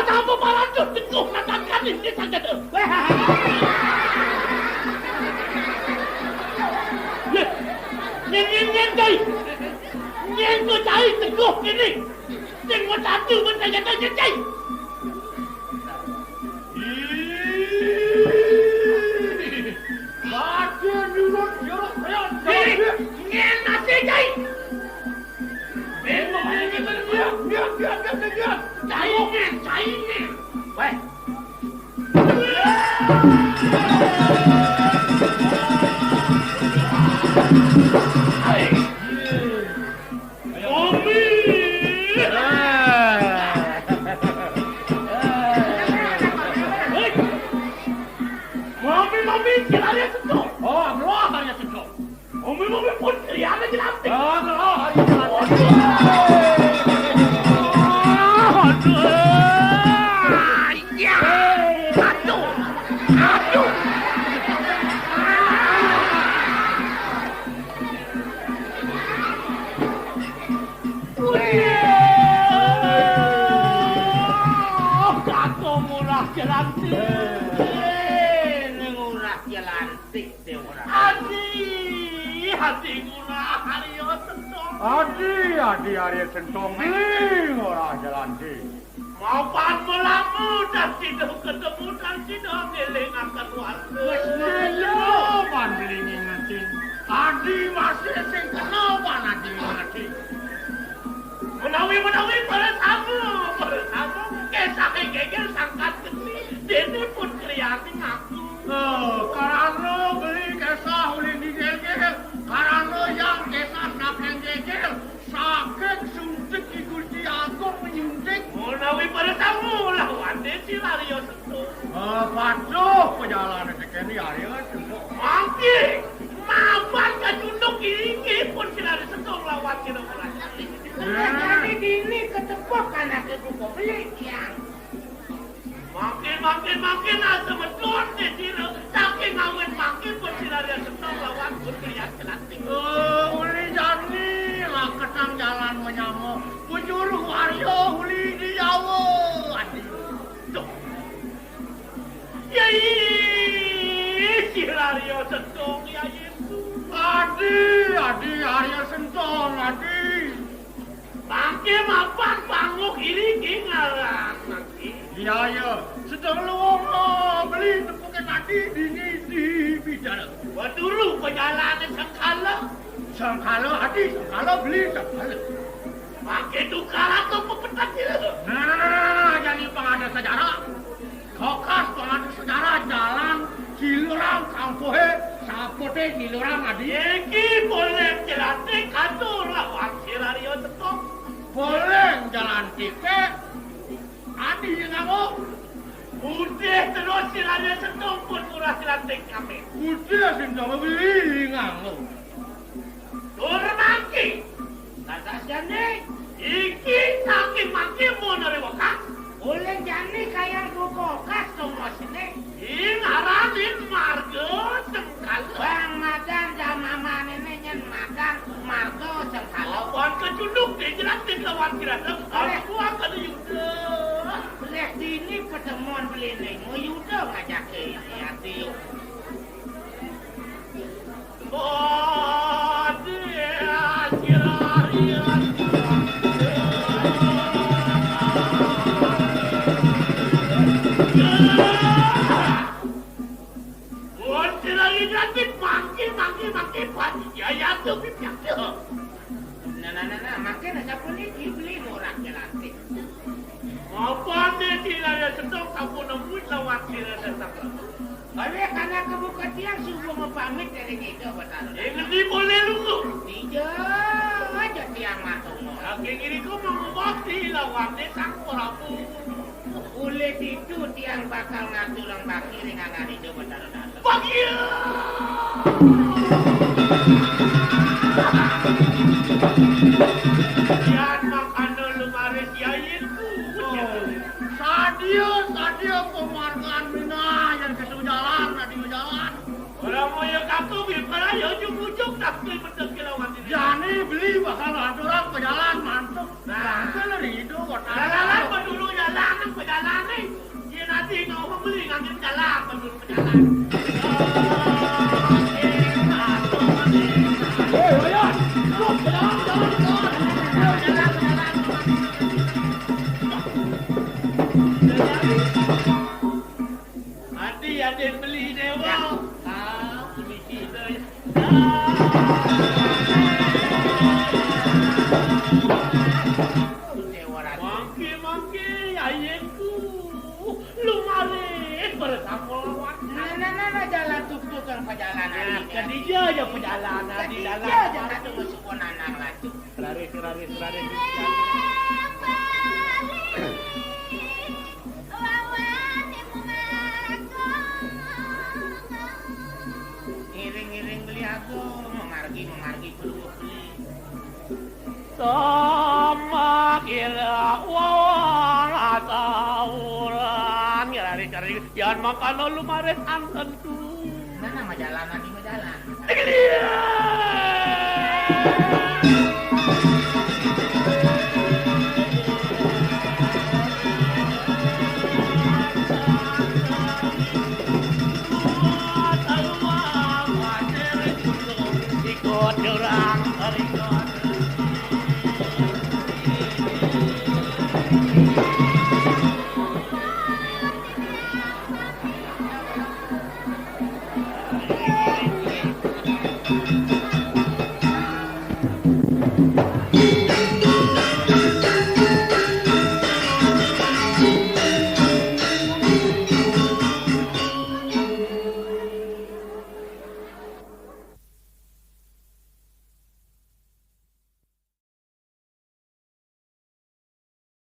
Tamu palanjut teguh natakan ini saja tuh. Nyen cai. Nyen ko cai teguh ini. Nyen mo tatu mo saja saja cai. Baca nurut jorok saya. Nyen nasi cai. Memang ini biar. Cai ni. Weh. Mami, kelari sentuh. Oh, ngeluar hari sentuh. Mami pun kelihatan jelantik. Oh, ngeluar hari jelantik. Adi Arya Sentong ini orang jalan di. Maafan melamu dan tidak ketemu dan tidak ngeling akan warga. Masih bandingin nanti. Adi masih sing kenapa nanti nanti. Menawi pada tamu. Kesah gegel sangkat kecil. Dene pun kreatif aku. Karena beli kesah ulin digegel. Karena yang kesah nak yang gegel. Sakit suntik ikuti aku menyuntik. Menawi pada tamu lawan desi Arya Sentuh. Patuh perjalanan sekali Arya Sentuh. Mangki, maafan kacunduk ini pun si Arya Sentuh lawan kita orang. Jadi ini ketepuk anak ibu kau beli yang. Makin asa betul desi. Saking awet makin pun si Arya Sentuh lawan putri yang kelanting. Uli jani. Ketang jalan menyamuk, penjuru Arya huli di Jawa. Aduh, yai, si Arya Sentong ya itu. Adi Arya Sentong, adi. Bangke mapan banguk ini kingaran nanti. Iya, sedang luang beli tepukan adi di bicara. Waduru perjalanan Sangkala adi, sangkala beli sangkala. Pakai tukar atau pepetaknya? Nah, jadi pengada sejarah. Kokas pengada sejarah jalan Cilurang kampuhe sapote Cilurang adi. Eki boleh jelantik kantor lawan Arya Sentuh. Boleh jelantik adi ngamu. Udah terus Arya Sentuh pun murah jelantik kami. Udah sentuh beli ngamu. Mangki, kata jani, iki saking mangki mau nerewokan. Boleh jani kayak gokokas semua sini. Ing haramin marga sengkal. Bang makan jamaman ini nyen makan marga sengkal. Wan kecunduk deh jelas di kawan kira. Aku akan yuda. Boleh sini pertemuan beli nih. Mau yuda ngajak ini hati. Lagi berarti mangki ya ya tuh pipyak tuh. Nah, makin ada polisi beli orang jelantik. Apa nih tidak ada sedang kamu nemu lawat tidak ada. Oleh karena kebuka tiang subuh ngepamit dari gitu betul. Ini boleh lu. Tidak aja tiang masuk. Lagi ini kau mau bakti lawat desa korapu. Kulit itu tiang bakal ngatulang bakir dengan hari itu betul. Bakir. Yan makan dulu maris yainku. Sadio pemargaan mina yang kesujalan tadi jalan. Orang mau yang katu bila ya ujung-ujung tak beli betul kilauan ini. Jani beli bakal ada orang pejalan mantap. Nah, kalau itu jalan pendulu jalan pejalan nih. Dia nanti ngomong beli ngambil jalan pendulu pejalan. Ada yang beli dewa. Polisi tu. Mangki ayahku. Lu malis bersama. Nah, jalan tuk-tuk kan perjalanan. Kedija aja perjalanan di dalam. Kedija aja satu masuk anak lagi. Seraris. Ngiring beli aku, memargi beli. Sama kira wala tauran kira-kira jangan makan lu mares anten tuh. Mana majalah. Ikut jurang terikut.